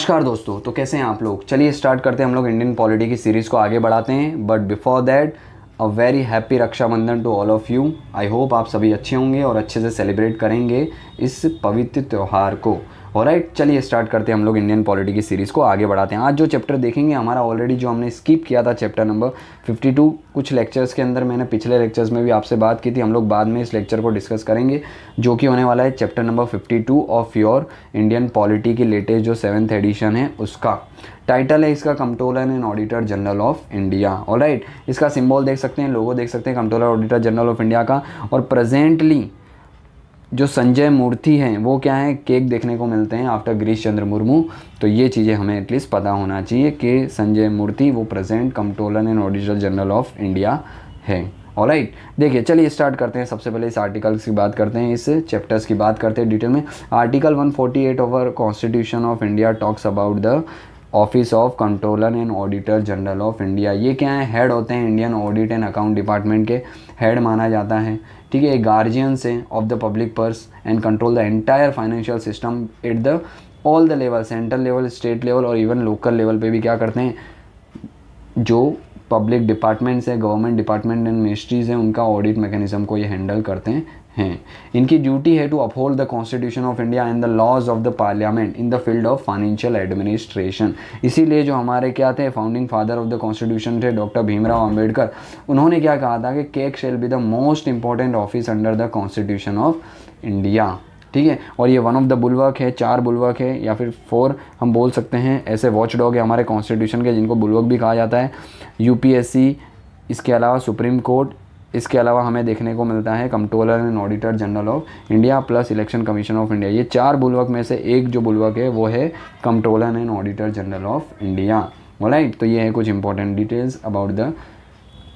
नमस्कार दोस्तों, तो कैसे हैं आप लोग। चलिए स्टार्ट करते हैं हम लोग इंडियन पॉलिटी की सीरीज़ को आगे बढ़ाते हैं। But before that a very happy Rakshabandhan to all of you. I hope आप सभी अच्छे होंगे और अच्छे से सेलिब्रेट करेंगे इस पवित्र त्यौहार को। ऑलराइट, चलिए स्टार्ट करते हैं हम लोग इंडियन पॉलिटी की सीरीज़ को आगे बढ़ाते हैं। आज जो चैप्टर देखेंगे हमारा ऑलरेडी जो हमने स्किप किया था चैप्टर नंबर 52 कुछ लेक्चर्स के अंदर, मैंने पिछले लेक्चर्स में भी आपसे बात की थी। हम लोग बाद में इस लेक्चर को डिस्कस करेंगे जो कि होने वाला है chapter number 52 of your Indian polity की लेटेस्ट जो 7th एडिशन है उसका। टाइटल है इसका controller and auditor general of India. Alright, इसका सिंबल देख सकते हैं, लोगो देख सकते हैं controller auditor general of India का। और प्रेजेंटली जो संजय मूर्ति हैं वो क्या है, केक देखने को मिलते हैं आफ्टर गिरीश चंद्र मुर्मू। तो ये चीज़ें हमें एटलीस्ट पता होना चाहिए कि संजय मूर्ति वो present controller and auditor general of India है। ऑलराइट, देखिए चलिए स्टार्ट करते हैं। सबसे पहले इस आर्टिकल्स की बात करते हैं, इस चैप्टर्स की बात करते हैं डिटेल में। Article 148 of our constitution of India talks about the office of controller and auditor general of India. ये क्या है, हेड होते हैं Indian audit and account department के, हेड माना जाता है। ठीक है, गार्जियंस हैं of the public purse and control the entire financial system at the all the level, central level, state level और इवन लोकल लेवल पे भी क्या करते हैं, जो पब्लिक डिपार्टमेंट्स है, गवर्नमेंट डिपार्टमेंट एंड मिनिस्ट्रीज़ हैं, उनका ऑडिट मैकेनिज्म को ये हैंडल करते हैं। इनकी ड्यूटी है to uphold the constitution of India and the laws of the parliament in the field of financial administration. इसीलिए जो हमारे क्या थे founding father of the constitution थे डॉक्टर भीमराव अंबेडकर, उन्होंने क्या कहा था कि CAG shall be the most important office under the constitution of India. ठीक है, और ये वन ऑफ द बुलवर्क है, 4 बुलवर्क है या फिर 4 हम बोल सकते हैं, ऐसे वॉच डॉग है हमारे कॉन्स्टिट्यूशन के जिनको बुलवर्क भी कहा जाता है। यूपीएससी, इसके अलावा सुप्रीम कोर्ट, इसके अलावा हमें देखने को मिलता है controller and auditor general of India plus election commission of India. ये 4 बुलवर्क में से एक जो बुलवर्क है वो है controller and auditor general of India. Alright, तो ये है कुछ important details about the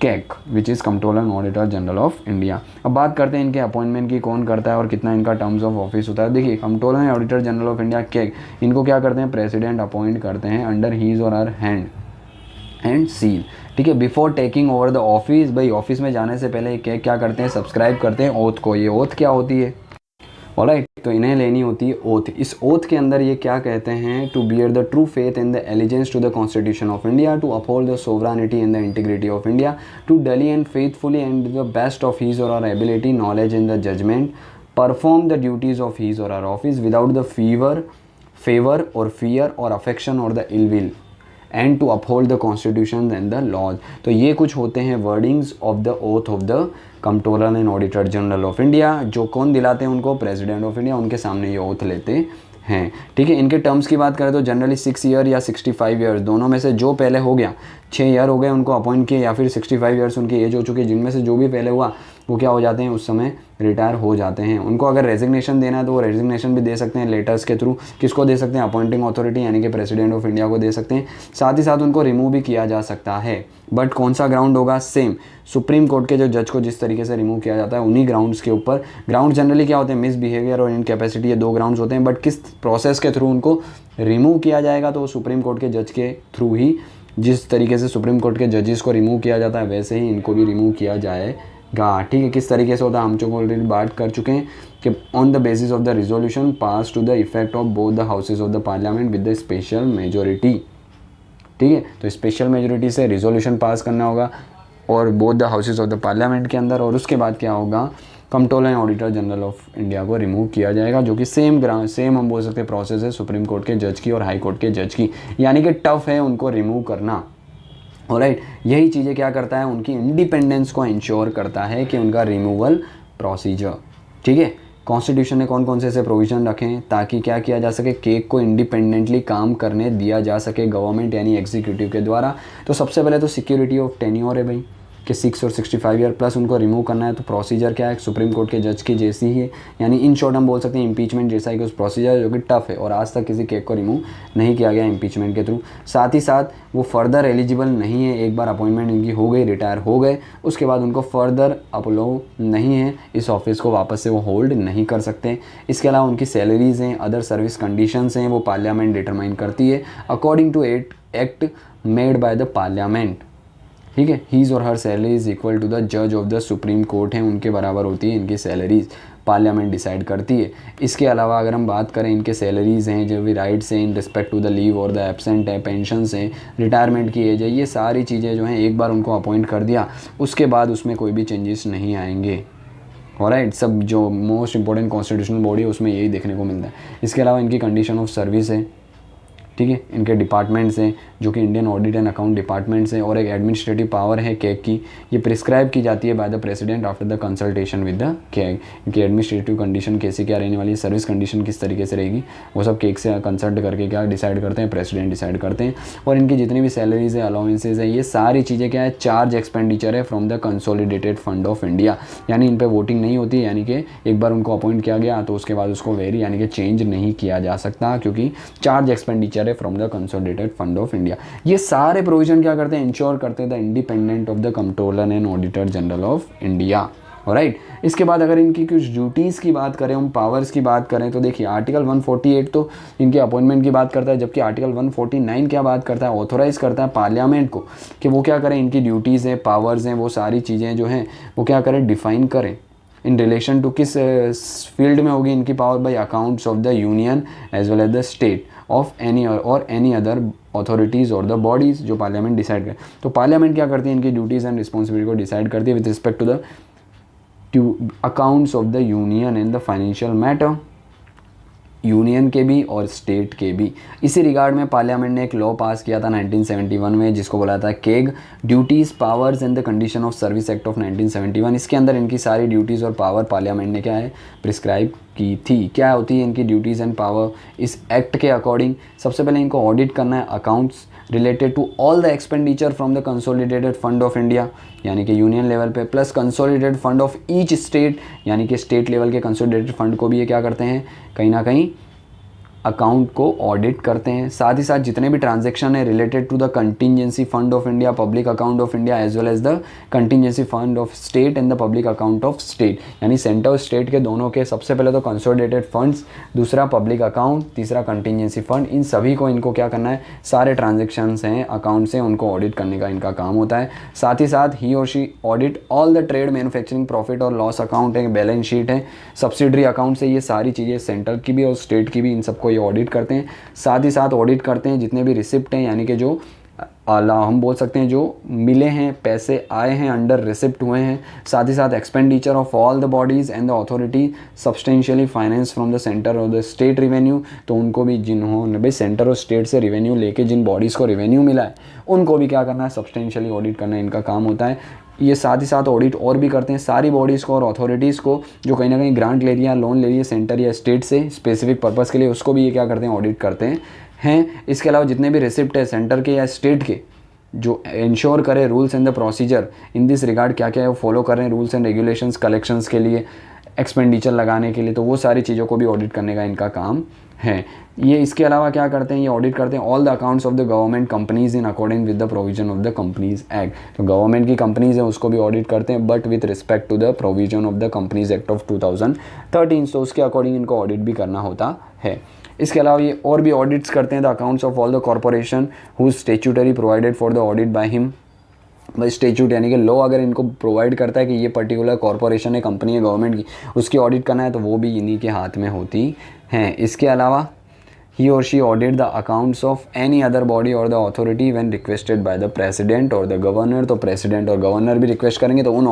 CAG which is controller and auditor general of India. अब बात करते हैं इनके अपॉइंटमेंट की, कौन करता है और कितना इनका टर्म्स ऑफ ऑफिस होता है। देखिए, controller and auditor general of India CAG, इनको क्या करते हैं, प्रेसिडेंट अपॉइंट करते हैं अंडर हीज और हर हैंड एंड सील। ठीक है, before taking over the office, भाई ऑफिस में जाने से पहले क्या करते हैं, सब्सक्राइब करते हैं ओथ को। ये ओथ क्या होती है, ऑलराइट, तो इन्हें लेनी होती है ओथ। इस ओथ के अंदर ये क्या कहते हैं, to bear the true faith in the allegiance to the constitution of India, to uphold the sovereignty and the integrity of India, to duly and faithfully and the best of his or her ability, knowledge in the judgment, perform the duties of his or her office without the favour or fear or affection or the ill will, and to uphold the constitution and the laws. तो ये कुछ होते हैं wordings of the oath of the controller and auditor general of India, जो कौन दिलाते हैं उनको, प्रेसिडेंट ऑफ इंडिया, उनके सामने ये ओथ लेते हैं। ठीक है, इनके टर्म्स की बात करें तो जनरली 6 ईयर या 65 ईयर्स, दोनों में से जो पहले हो गया, 6 ईयर हो गए उनको अपॉइंट किए या फिर 65 ईयर्स उनकी एज हो चुकी है, जिनमें से जो भी पहले हुआ वो क्या हो जाते हैं, उस समय रिटायर हो जाते हैं। उनको अगर रेजिग्नेशन देना है तो वो रेजिग्नेशन भी दे सकते हैं लेटर्स के थ्रू। किसको दे सकते हैं, अपॉइंटिंग अथॉरिटी यानी कि प्रेसिडेंट ऑफ इंडिया को दे सकते हैं। साथ ही साथ उनको रिमूव भी किया जा सकता है, बट कौन सा ग्राउंड होगा, सेम सुप्रीम कोर्ट के जो जज को जिस तरीके से रिमूव किया जाता है उन्हीं ग्राउंड्स के ऊपर। ग्राउंड जनरली क्या होते हैं, मिसबिहेवियर और इनकैपेसिटी, ये 2 ग्राउंड्स होते हैं। बट किस प्रोसेस के थ्रू उनको रिमूव किया जाएगा, तो सुप्रीम कोर्ट के जज के थ्रू ही, जिस तरीके से सुप्रीम कोर्ट के जजेस को रिमूव किया जाता है वैसे ही इनको भी रिमूव किया जाएगा। ठीक है, किस तरीके से होता है हम जो ऑलरेडी बात कर चुके हैं कि on the basis of the resolution pass to the effect of both the houses of the parliament with the special majority. ठीक है, तो स्पेशल मेजोरिटी से रिजोल्यूशन पास करना होगा और both the houses of the parliament के अंदर, और उसके बाद क्या होगा, controller and auditor general of India को रिमूव किया जाएगा, जो कि सेम हम बोल सकते हैं प्रोसेस है सुप्रीम कोर्ट के जज की और हाई कोर्ट के जज की, यानी कि टफ है उनको रिमूव करना। ऑलराइट, यही चीज़ें क्या करता है, उनकी इंडिपेंडेंस को इंश्योर करता है कि उनका रिमूवल प्रोसीजर। ठीक है, कॉन्स्टिट्यूशन ने कौन कौन से ऐसे प्रोविज़न रखे हैं ताकि क्या किया जा सके, केक को इंडिपेंडेंटली काम करने दिया जा सके गवर्नमेंट यानी एग्जीक्यूटिव के द्वारा। तो सबसे पहले तो सिक्योरिटी ऑफ टेन्योर है भाई, कि 6 और 65 ईयर प्लस उनको रिमूव करना है। तो प्रोसीजर क्या है, सुप्रीम कोर्ट के जज की जैसी ही है, यानी इन शॉर्ट हम बोल सकते हैं इम्पीचमेंट जैसा ही कुछ प्रोसीजर जो कि टफ है और आज तक किसी केक को रिमूव नहीं किया गया इम्पीचमेंट के थ्रू। साथ ही साथ वो फर्दर एलिजिबल नहीं है, एक बार अपॉइंटमेंट इनकी हो गई, रिटायर हो गए, उसके बाद उनको फर्दर अप्लो नहीं है, इस ऑफिस को वापस से वो होल्ड नहीं कर सकते। इसके अलावा उनकी सैलरीज़ हैं, अदर सर्विस कंडीशंस हैं, वो पार्लियामेंट डिटरमाइन करती है according to act made by the parliament. ठीक है, हीज और her salary is equal to the जज ऑफ द सुप्रीम कोर्ट है, उनके बराबर होती है इनकी सैलरीज। पार्लियामेंट डिसाइड करती है। इसके अलावा अगर हम बात करें इनके सैलरीज़ हैं, जो भी राइट्स हैं in respect to the leave और द एब्सेंट है, पेंशंस हैं, रिटायरमेंट की एज है, ये सारी चीज़ें जो हैं एक बार उनको अपॉइंट कर दिया उसके बाद उसमें कोई भी चेंजेस नहीं आएंगे। ऑलराइट, सब जो मोस्ट इंपॉर्टेंट कॉन्स्टिट्यूशनल बॉडी है उसमें यही देखने को मिलता है। इसके अलावा इनकी कंडीशन ऑफ सर्विस है, ठीक है, इनके डिपार्टमेंट्स हैं जो कि Indian audit and account departments हैं, और एक एडमिनिस्ट्रेटिव पावर है कैग की, ये प्रिस्क्राइब की जाती है by the president after the consultation with the CAG. इनकी एडमिनिस्ट्रेटिव कंडीशन कैसी क्या रहने वाली है, सर्विस कंडीशन किस तरीके से रहेगी, वो सब कैग से कंसल्ट करके क्या डिसाइड करते हैं, प्रेसिडेंट डिसाइड करते हैं। और इनकी जितनी भी सैलरीज है, अलाउंसेज है, ये सारी चीज़ें क्या है, चार्ज एक्सपेंडिचर है from the consolidated fund of India, यानी इन पर वोटिंग नहीं होती है, यानी कि एक बार उनको अपॉइंट किया गया तो उसके बाद उसको वेरी यानी कि चेंज नहीं किया जा सकता, क्योंकि चार्ज एक्सपेंडिचर है from the consolidated fund of India. ये सारे प्रोविजन क्या करते हैं, इंश्योर करते हैं the independent of the controller and auditor general of India. Alright, इसके बाद अगर इनकी कुछ ड्यूटीज़ की बात करें, हम पावर्स की बात करें, तो देखिए आर्टिकल 148 तो इनके अपॉइंटमेंट की बात करता है, जबकि आर्टिकल 149 क्या बात करता है, ऑथोराइज करता है पार्लियामेंट को कि वो क्या करें, इनकी ड्यूटीज़ हैं, पावर्स हैं, वो सारी चीज़ें जो हैं वो क्या करें, डिफाइन करें इन रिलेशन टू किस फील्ड में होगी इनकी power, by accounts of the union as well as the state of any other authorities और द बॉडीज़ जो पार्लियामेंट डिसाइड करे। तो पार्लियामेंट क्या करती है, इनकी ड्यूटीज़ एंड रिस्पॉन्सिबिलिटी को डिसाइड करती है with respect to the accounts of the union and the financial matter, union के भी और स्टेट के भी। इसी रिगार्ड में पार्लियामेंट ने एक लॉ पास किया था 1971 में, जिसको बोला था keg duties powers and the condition of service act of 1971। इसके अंदर इनकी सारी ड्यूटीज़ और पावर पार्लियामेंट ने क्या है, प्रिस्क्राइब की थी। क्या होती है इनकी ड्यूटीज़ एंड पावर इस एक्ट के अकॉर्डिंग, सबसे पहले इनको ऑडिट करना है accounts related to all the expenditure from the consolidated fund of India, यानी कि यूनियन लेवल पे, plus consolidated fund of each state, यानी कि स्टेट लेवल के कंसोलिडेटेड फंड को भी ये क्या करते हैं, कहीं ना कहीं अकाउंट को ऑडिट करते हैं। साथ ही साथ जितने भी ट्रांजैक्शन है related to the contingency fund of India, public account of India, as well as the contingency fund of state and the public account of state, यानी सेंटर और स्टेट के दोनों के सबसे पहले तो कंसोलिडेटेड फंड्स, दूसरा पब्लिक अकाउंट, तीसरा कंटिजेंसी फंड, इन सभी को इनको क्या करना है, सारे ट्रांजेक्शन्स हैं अकाउंट्स हैं उनको ऑडिट करने का इनका काम होता है। साथ ही साथ ही और she audit all the trade manufacturing profit और लॉस अकाउंट है, बैलेंस शीट है, सब्सिडरी अकाउंट से, ये सारी चीज़ें सेंटर की भी और स्टेट की भी, इन सबको ये ऑडिट करते हैं। साथ ही साथ ऑडिट करते हैं जितने भी रिसिप्ट हैं, यानी कि जो हम बोल सकते हैं जो मिले हैं, पैसे आए हैं, अंडर रिसिप्ट हुए हैं। साथ ही साथ expenditure of all the bodies and the authority substantially finance from the centre और द स्टेट रिवेन्यू, तो उनको भी जिन्होंने भाई सेंटर और स्टेट से रिवेन्यू लेके जिन बॉडीज़ को रिवेन्यू मिला है उनको भी क्या करना है, सब्सटेंशियली ऑडिट करना इनका काम होता है। ये साथ ही साथ ऑडिट और भी करते हैं सारी बॉडीज़ को और अथॉरिटीज़ को जो कहीं ना कहीं ग्रांट ले रही है, लोन ले रही है सेंटर या स्टेट से स्पेसिफिक पर्पज़ के लिए, उसको भी ये क्या करते हैं, ऑडिट करते हैं। इसके अलावा जितने भी रिसिप्ट है सेंटर के या स्टेट के, जो इंश्योर करे rules and the procedure in this regard, क्या क्या है वो फॉलो कर रहे हैं, रूल्स एंड रेगुलेशंस कलेक्शंस के लिए, एक्सपेंडिचर लगाने के लिए, तो वो सारी चीज़ों को भी ऑडिट करने का इनका काम है। ये इसके अलावा क्या करते हैं, ये ऑडिट करते हैं all the accounts of the government companies in according with the provision of the companies act, तो गवर्नमेंट की कंपनीज हैं उसको भी ऑडिट करते हैं, but with respect to the provision of the companies act of 2013, तो उसके अकॉर्डिंग इनको ऑडिट भी करना होता है। इसके अलावा ये और भी ऑडिट्स करते हैं the accounts of all the corporation whose statutory provided for the audit by him, by statute यानी कि लॉ अगर इनको प्रोवाइड करता है कि ये पर्टिकुलर कॉर्पोरेशन है, कंपनी है गवर्नमेंट की, उसकी ऑडिट करना है तो वो भी इन्हीं के हाथ में होती हैं। इसके अलावा he or she audit the accounts of any other body or the authority when requested by the president or the governor, तो president और governor भी रिक्वेस्ट करेंगे तो उन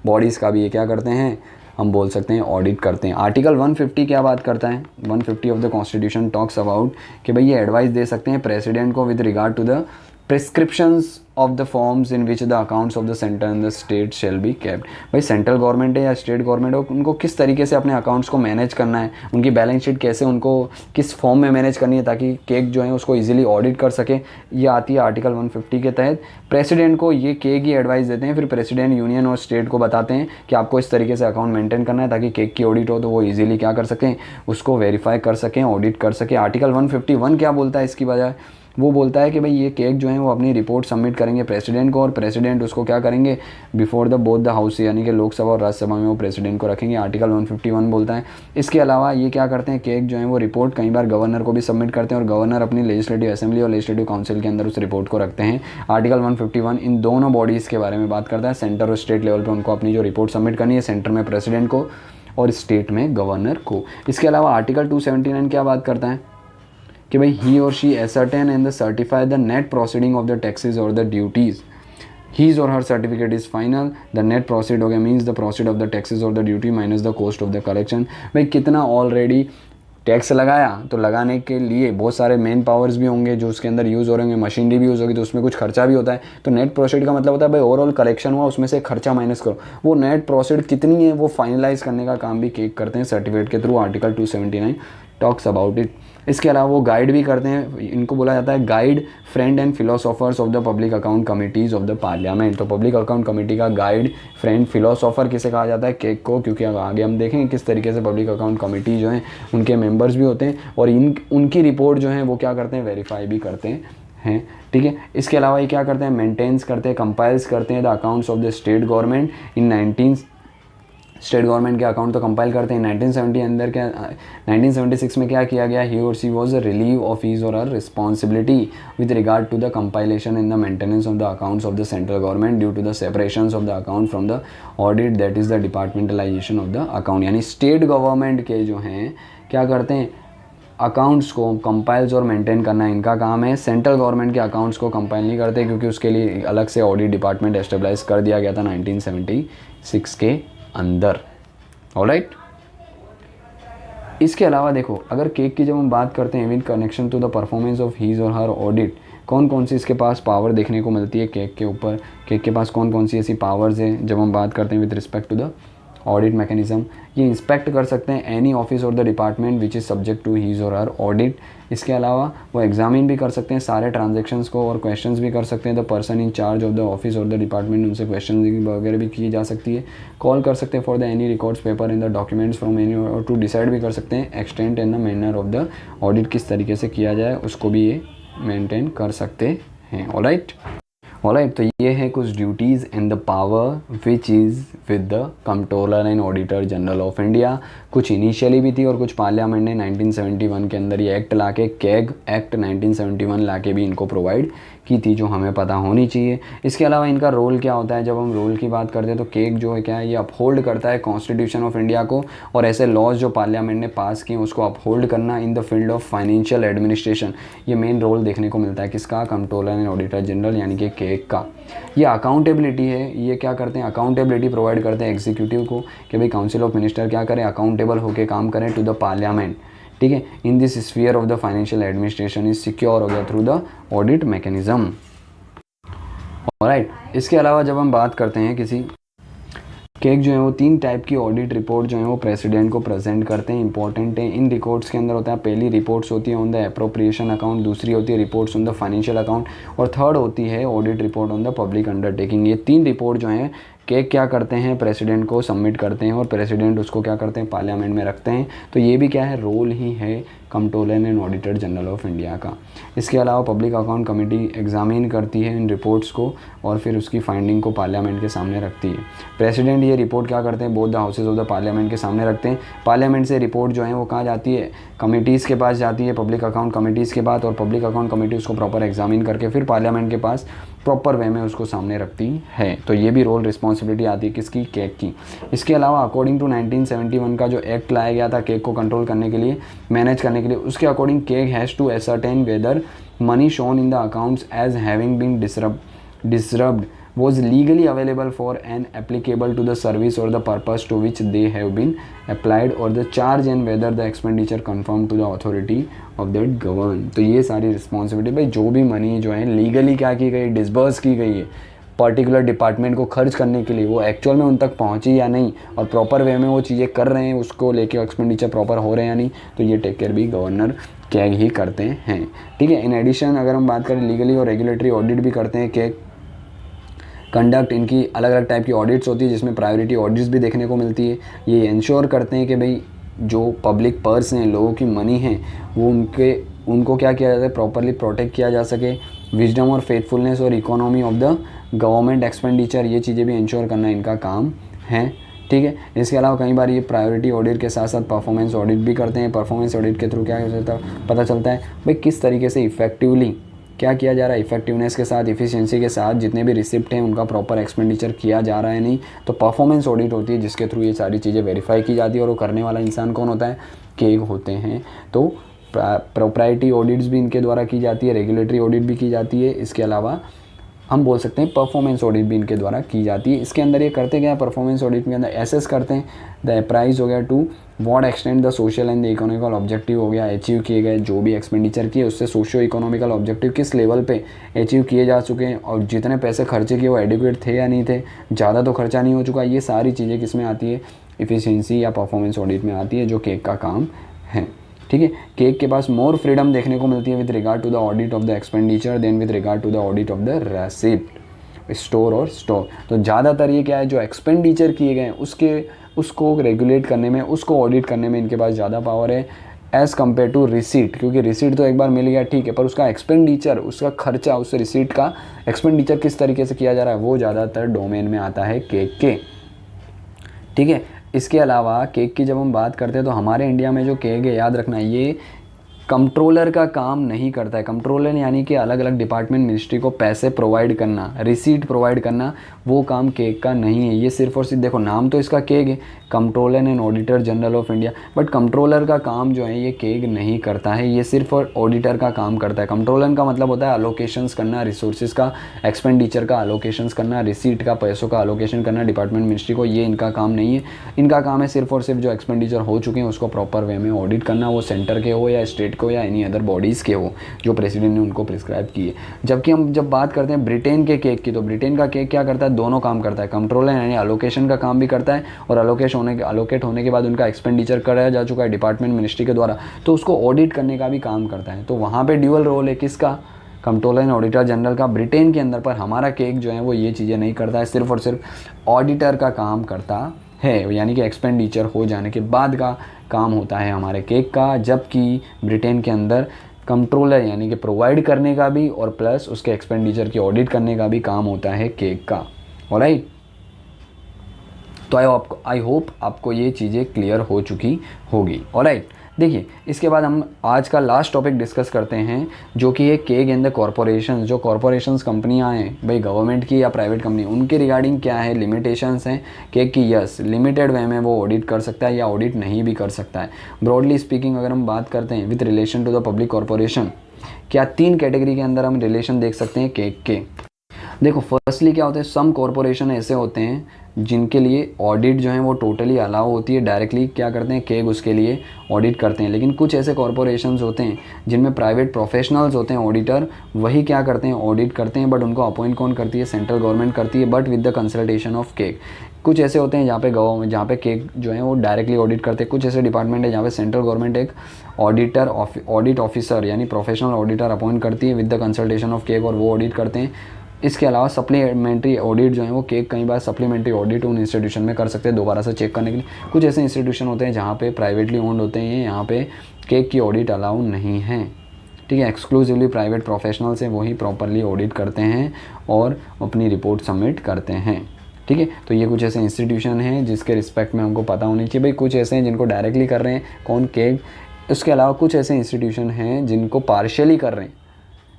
बॉडीज़ का भी ये क्या करते हैं, हम बोल सकते हैं ऑडिट करते हैं। आर्टिकल 150 क्या बात करता है, 150 of the constitution talks about कि भाई ये एडवाइस दे सकते हैं प्रेसिडेंट को with regard to the prescriptions of the forms in which the accounts of the centre and the state shall be kept. भाई सेंट्रल गवर्नमेंट है या स्टेट गवर्नमेंट हो, उनको किस तरीके से अपने अकाउंट्स को मैनेज करना है, उनकी बैलेंस शीट कैसे उनको किस फॉर्म में मैनेज करनी है ताकि केग जो है उसको इजीली ऑडिट कर सके, ये आती है आर्टिकल 150 के तहत। प्रेसिडेंट को ये केग ही एडवाइस देते हैं, फिर प्रेसिडेंट यूनियन और स्टेट को बताते हैं कि आपको इस तरीके से अकाउंट मेंटेन करना है ताकि केग की ऑडिट हो तो वो इजीली क्या कर सकें, उसको वेरीफाई कर सकें, ऑडिट कर सकें। आर्टिकल 151 क्या बोलता है इसकी बजाय, वो बोलता है कि भाई ये केग जो है वो अपनी रिपोर्ट सबमिट करेंगे प्रेसिडेंट को और प्रेसिडेंट उसको क्या करेंगे before the both the house, यानी कि लोकसभा और राज्यसभा में वो प्रेसिडेंट को रखेंगे। आर्टिकल 151 बोलता है। इसके अलावा ये क्या करते हैं, केग जो है वो रिपोर्ट कई बार गवर्नर को भी सबमिट करते हैं और गवर्नर अपनी लेजिस्लेटिव असेंबली और लेजिस्लेटिव काउंसिल के अंदर उस रिपोर्ट को रखते हैं। आर्टिकल 151 इन दोनों बॉडीज़ के बारे में बात करता है। सेंटर और स्टेट लेवल पर उनको अपनी जो रिपोर्ट सबमिट करनी है, सेंटर में प्रेसिडेंट को और स्टेट में गवर्नर को। इसके अलावा आर्टिकल 279 क्या बात करता है कि भाई ही और she ascertain and certify the net proceeding of the taxes or the duties. His or her certificate is final. The net proceed हो गया means the proceed of the taxes or the duty minus the cost of the collection. भाई कितना already tax लगाया, तो लगाने के लिए बहुत सारे मेन पावर्स भी होंगे जो उसके अंदर यूज़ हो रहे होंगे, मशीनरी भी यूज़ होगी, तो उसमें कुछ खर्चा भी होता है। तो नेट प्रोसीड का मतलब होता है भाई ओवरऑल कलेक्शन हुआ उसमें से खर्चा माइनस करो, वो नेट प्रोसीड कितनी है वो फाइनलाइज करने का काम भी केक करते हैं सर्टिफिकेट के through. Article 279 talks about it. इसके अलावा वो गाइड भी करते हैं, इनको बोला जाता है guide, friend and philosophers of the public account committees of the parliament. तो पब्लिक अकाउंट कमेटी का गाइड, फ्रेंड, फिलोसोफर किसे कहा जाता है, केक को, क्योंकि आगे हम देखेंगे किस तरीके से पब्लिक अकाउंट कमेटी जो है उनके मेंबर्स भी होते हैं और उनकी रिपोर्ट जो है वो क्या करते हैं, वेरीफाई भी करते हैं। ठीक है, इसके अलावा ये क्या करते हैं, मेंटेन्स करते हैं, कंपाइल्स करते हैं the accounts of the state government in state government के अकाउंट तो कंपाइल करते हैं। 1970 अंदर क्या 1976 में क्या किया गया, he or she was relieve of his or her responsibility with regard to the compilation in the maintenance of the accounts of the central government due to the separation of the account from the audit, that is the departmentalization of the account. यानी state government के जो हैं क्या करते हैं, accounts को compiles और maintain करना इनका काम है। सेंट्रल गवर्नमेंट के अकाउंट्स को कंपाइल नहीं करते क्योंकि उसके लिए अलग से ऑडिट डिपार्टमेंट एस्टेब्लिश कर दिया गया था 1976 के अंदर। ऑलराइट, इसके अलावा देखो अगर केक की जब हम बात करते हैं with connection to the performance of his और हर ऑडिट, कौन कौन सी इसके पास पावर देखने को मिलती है केक के ऊपर, केक के पास कौन कौन सी ऐसी पावर्स है जब हम बात करते हैं with respect to the audit mechanism. ये इंस्पेक्ट कर सकते हैं एनी ऑफिस और the department which is subject to his और हर ऑडिट। इसके अलावा वो एग्जामिन भी कर सकते हैं सारे ट्रांजेक्शन्स को और क्वेश्चंस भी कर सकते हैं the person in charge of the office और द डिपार्टमेंट, उनसे क्वेश्चन वगैरह भी की जा सकती है। कॉल कर सकते हैं for the any records paper in the documents from any और टू डिसाइड भी कर सकते हैं extent and the manner of the audit, किस तरीके से किया जाए उसको भी ये मेंटेन कर सकते हैं। ऑलराइट, तो ये है कुछ duties and the power which is with the controller and auditor general of India. कुछ इनिशियली भी थी और कुछ पार्लियामेंट ने 1971 के अंदर ये एक्ट लाके, कैग एक्ट 1971 लाके भी इनको प्रोवाइड की थी, जो हमें पता होनी चाहिए। इसके अलावा इनका रोल क्या होता है, जब हम रोल की बात करते हैं तो केक जो है क्या है, ये अपहोल्ड करता है कॉन्स्टिट्यूशन ऑफ इंडिया को और ऐसे लॉज जो पार्लियामेंट ने पास किए उसको अपहोल्ड करना इन the field of financial administration. ये मेन रोल देखने को मिलता है किसका, कंट्रोलर एंड ऑडिटर जनरल यानी कि केक का। ये अकाउंटेबिलिटी है, ये क्या करते हैं, अकाउंटेबिलिटी प्रोवाइड करते हैं एग्जीक्यूटिव को कि भाई काउंसिल ऑफ मिनिस्टर क्या करें, अकाउंटेबल होकर काम करें टू द पार्लियामेंट। ठीक है, in this sphere of the financial administration is secure हो गया through the audit mechanism. Alright, इसके अलावा जब हम बात करते हैं किसी केक जो है वो 3 टाइप की ऑडिट रिपोर्ट जो है वो प्रेसिडेंट को प्रेजेंट करते हैं, इंपॉर्टेंट है। इन रिपोर्ट्स के अंदर होता है, पहली रिपोर्ट्स होती है ऑन द अप्रोप्रिएशन अकाउंट, दूसरी होती है reports on the financial account और थर्ड होती है audit report on the public undertaking. ये 3 रिपोर्ट जो हैं केक क्या करते हैं, प्रेसिडेंट को सबमिट करते हैं और प्रेसिडेंट उसको क्या करते हैं, पार्लियामेंट में रखते हैं। तो ये भी क्या है, रोल ही है controller and auditor general of India का। इसके अलावा पब्लिक अकाउंट कमेटी एग्जामिन करती है इन रिपोर्ट्स को और फिर उसकी फाइंडिंग को पार्लियामेंट के सामने रखती है। प्रेसिडेंट ये रिपोर्ट क्या करते हैं, both the houses of the parliament के सामने रखते हैं। पार्लियामेंट से रिपोर्ट जो है वो कहाँ जाती है, कमेटीज़ के पास जाती है, पब्लिक अकाउंट कमेटीज़ के बाद, और पब्लिक अकाउंट कमेटी उसको प्रॉपर एग्जामिन करके फिर पार्लियामेंट के पास प्रॉपर वे में उसको सामने रखती है। तो ये भी रोल रिस्पॉन्सिबिलिटी आती है किसकी, केक की। इसके अलावा अकॉर्डिंग टू 1971 का जो एक्ट लाया गया था केक को कंट्रोल करने के लिए, मैनेज करने के लिए, उसके according CAG has to ascertain whether money shown in the accounts as having been disbursed was legally available for and applicable to the service or the purpose to which they have been applied or the charge and whether the expenditure conform to the authority of that govern। तो ये सारी responsibility भाई, जो भी money जो है legally क्या की गई, डिसबर्स की गई है पर्टिकुलर डिपार्टमेंट को खर्च करने के लिए, वो एक्चुअल में उन तक पहुंची या नहीं और प्रॉपर वे में वो चीज़ें कर रहे हैं, उसको लेके एक्सपेंडिचर प्रॉपर हो रहे हैं या नहीं, तो ये टेक केयर भी गवर्नर कैग ही करते हैं। ठीक है, इन एडिशन अगर हम बात करें लीगली और रेगुलेटरी ऑडिट भी करते हैं कैग कंडक्ट। इनकी अलग अलग टाइप की ऑडिट्स होती है जिसमें प्रायोरिटी ऑडिट्स भी देखने को मिलती है। ये इंश्योर करते हैं कि भाई जो पब्लिक पर्स हैं, लोगों की मनी है, वो उनको क्या किया जाता है, प्रॉपरली प्रोटेक्ट किया जा सके। विजडम और फेथफुलनेस और economy of the government expenditure, ये चीज़ें भी इंश्योर करना इनका काम है। ठीक है, इसके अलावा कई बार ये प्रायोरिटी ऑडिट के साथ साथ परफॉर्मेंस ऑडिट भी करते हैं। परफॉर्मेंस ऑडिट के थ्रू क्या पता चलता है भाई किस तरीके से इफेक्टिवली क्या किया जा रहा है, इफेक्टिवनेस के साथ, इफ़िशियंसी के साथ जितने भी रिसिप्ट हैं उनका प्रॉपर एक्सपेंडिचर किया जा रहा है नहीं। तो परफॉर्मेंस ऑडिट होती है जिसके थ्रू ये सारी चीज़ें वेरीफाई की जाती है, और वो करने वाला इंसान कौन होता है, केग होते हैं। तो प्रोप्राइटी ऑडिट्स भी इनके द्वारा की जाती है, रेगुलेटरी ऑडिट भी की जाती है, इसके अलावा हम बोल सकते हैं परफॉर्मेंस ऑडिट भी इनके द्वारा की जाती है। इसके अंदर ये करते क्या है, परफॉर्मेंस ऑडिट के अंदर एसेस करते हैं द प्राइस हो गया to what extend the social and the economical objective हो गया, अचीव किए गए जो भी एक्सपेंडिचर किए उससे सोशियो इकोनॉमिकल ऑब्जेक्टिव किस लेवल पे अचीव किए जा चुके हैं, और जितने पैसे खर्चे किए वो एडिक्वेट थे या नहीं थे, ज़्यादा तो खर्चा नहीं हो चुका। ये सारी चीज़ें किस में आती है, इफ़िशियंसी या परफॉर्मेंस ऑडिट में आती है, जो केक का काम है। ठीक है, केक के पास मोर फ्रीडम देखने को मिलती है with regard to the audit of the expenditure then with regard to the audit of the receipt, store और स्टॉक। तो ज़्यादातर ये क्या है, जो एक्सपेंडिचर किए गए हैं उसको रेगुलेट करने में, उसको ऑडिट करने में इनके पास ज़्यादा पावर है एज़ कम्पेयर टू रिसीट। क्योंकि रिसीट तो एक बार मिल गया ठीक है, पर उसका एक्सपेंडिचर, उसका खर्चा, उस रिसीट का एक्सपेंडिचर किस तरीके से किया जा रहा है वो ज़्यादातर डोमेन में आता है केक के। ठीक है, इसके अलावा केक की जब हम बात करते हैं तो हमारे इंडिया में जो केक है, याद रखना ये कंट्रोलर का काम नहीं करता है। कंट्रोलर यानी कि अलग अलग डिपार्टमेंट मिनिस्ट्री को पैसे प्रोवाइड करना, रिसीट प्रोवाइड करना, वो काम केक का नहीं है। ये सिर्फ और सिर्फ देखो नाम तो इसका केक है, controller and auditor general of India, but controller का काम जो है ये केक नहीं करता है, ये सिर्फ और ऑडिटर का काम करता है। कंट्रोलर का मतलब होता है अलोकेशंस करना, रिसोर्सेज का, एक्सपेंडिचर का अलोकेशंस करना, रिसीट का, पैसों का अलोकेशन करना डिपार्टमेंट मिनिस्ट्री को, ये इनका काम नहीं है। इनका काम है सिर्फ और सिर्फ जो एक्सपेंडिचर हो चुके हैं उसको प्रॉपर वे में ऑडिट करना, वो सेंटर के हो या स्टेट को या एनी अदर बॉडीज़ के हो जो प्रेसिडेंट ने उनको प्रिस्क्राइब किए। जबकि हम जब बात करते हैं ब्रिटेन के केक की, तो ब्रिटेन का केक क्या करता है, दोनों काम करता है। कंट्रोलर यानी अलोकेशन का काम भी करता है, और अलोकेट होने के बाद उनका एक्सपेंडिचर कराया जा चुका है डिपार्टमेंट मिनिस्ट्री के द्वारा, तो उसको ऑडिट करने का भी काम करता है। तो वहाँ पे ड्यूअल रोल है किसका, कंट्रोलर एंड ऑडिटर जनरल का ब्रिटेन के अंदर। पर हमारा केक जो है वो ये चीज़ें नहीं करता है, सिर्फ और सिर्फ ऑडिटर का काम करता है, यानी कि एक्सपेंडिचर हो जाने के बाद का काम होता है हमारे केक का। जबकि ब्रिटेन के अंदर कंट्रोलर यानी कि प्रोवाइड करने का भी और प्लस उसके एक्सपेंडिचर की ऑडिट करने का भी काम होता है केक का। ऑलराइट, तो आई होप आपको ये चीज़ें क्लियर हो चुकी होगी। ऑलराइट, देखिए इसके बाद हम आज का लास्ट टॉपिक डिस्कस करते हैं जो कि है केक इन द कॉरपोरेशन। जो कॉरपोरेशंस कंपनियां हैं भाई, गवर्नमेंट की या प्राइवेट कंपनी, उनके रिगार्डिंग क्या है लिमिटेशंस हैं केक की। यस, लिमिटेड वे में वो ऑडिट कर सकता है या ऑडिट नहीं भी कर सकता है। ब्रॉडली स्पीकिंग अगर हम बात करते हैं with relation to the public corporation, क्या 3 कैटेगरी के अंदर हम रिलेशन देख सकते हैं केक के। देखो फर्स्टली क्या होता है, सम कॉरपोरेशन ऐसे होते हैं जिनके लिए ऑडिट जो है वो टोटली अलाउ होती है, डायरेक्टली क्या करते हैं केग उसके लिए ऑडिट करते हैं। लेकिन कुछ ऐसे कॉरपोरेशंस होते हैं जिनमें प्राइवेट प्रोफेशनल्स होते हैं ऑडिटर, वही क्या करते हैं ऑडिट करते हैं, बट उनको अपॉइंट कौन करती है, सेंट्रल गवर्नमेंट करती है, but with the consultation of keg. कुछ ऐसे होते हैं जहाँ पे केग जो है वो डायरेक्टली ऑडिट करते हैं। कुछ ऐसे डिपार्टमेंट है जहाँ पे सेंट्रल गवर्नमेंट एक ऑडिट ऑफिसर यानी प्रोफेशनल ऑडिटर अपॉइंट करती है with the consultation of keg, और वो ऑडिट करते हैं। इसके अलावा सप्लीमेंट्री ऑडिट जो है वो केक कई बार सप्लीमेंट्री ऑडिट उन इंस्टीट्यूशन में कर सकते हैं दोबारा से चेक करने के लिए। कुछ ऐसे इंस्टीट्यूशन होते हैं जहाँ पे प्राइवेटली ओन्ड होते हैं, यहाँ पे केक की ऑडिट अलाउ नहीं है। ठीक है, एक्सक्लूसिवली प्राइवेट प्रोफेशनल्स हैं वही प्रॉपरली ऑडिट करते हैं और अपनी रिपोर्ट सबमिट करते हैं। ठीक है, तो ये कुछ ऐसे इंस्टीट्यूशन हैं जिसके रिस्पेक्ट में हमको पता होनी चाहिए। भाई कुछ ऐसे हैं जिनको डायरेक्टली कर रहे हैं कौन, केक। उसके अलावा कुछ ऐसे इंस्टीट्यूशन हैं जिनको पार्शियली कर रहे हैं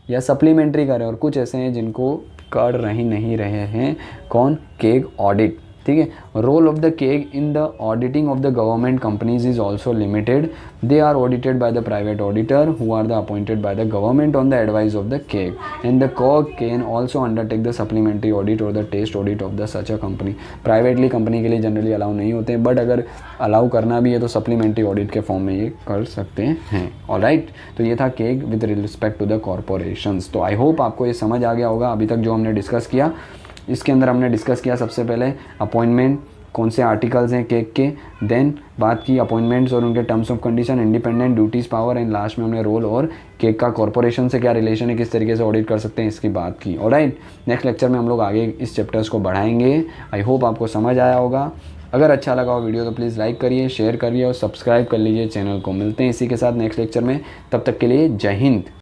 या सप्लीमेंट्री कर रहे हैं, और कुछ ऐसे हैं जिनको कर नहीं रहे हैं कौन, केग ऑडिट। ठीक है, role of the CAG in the auditing of the government companies is also limited. They are audited by the private auditor who are the appointed by the government on the advice of the CAG, and the CAG can also undertake the supplementary audit or the test audit of the such a company. Privately company के लिए generally allow नहीं होते हैं, but अगर allow करना भी है तो सप्लीमेंट्री ऑडिट के फॉर्म में ये कर सकते हैं। ऑलराइट, तो ये था CAG with respect to the corporations. तो आई होप आपको ये समझ आ गया होगा अभी तक जो हमने डिस्कस किया। इसके अंदर हमने डिस्कस किया सबसे पहले अपॉइंटमेंट, कौन से आर्टिकल्स हैं केक के, देन बात की अपॉइंटमेंट्स और उनके terms of condition, independent, duties, power, and last में हमने रोल और केक का कॉरपोरेशन से क्या रिलेशन है, किस तरीके से ऑडिट कर सकते हैं, इसकी बात की। ऑलराइट, नेक्स्ट लेक्चर में हम लोग आगे इस चैप्टर्स को बढ़ाएंगे। आई होप आपको समझ आया होगा। अगर अच्छा लगा हो वीडियो तो प्लीज़ लाइक करिए, शेयर करिए और सब्सक्राइब कर लीजिए चैनल को। मिलते हैं इसी के साथ नेक्स्ट लेक्चर में, तब तक के लिए जय हिंद।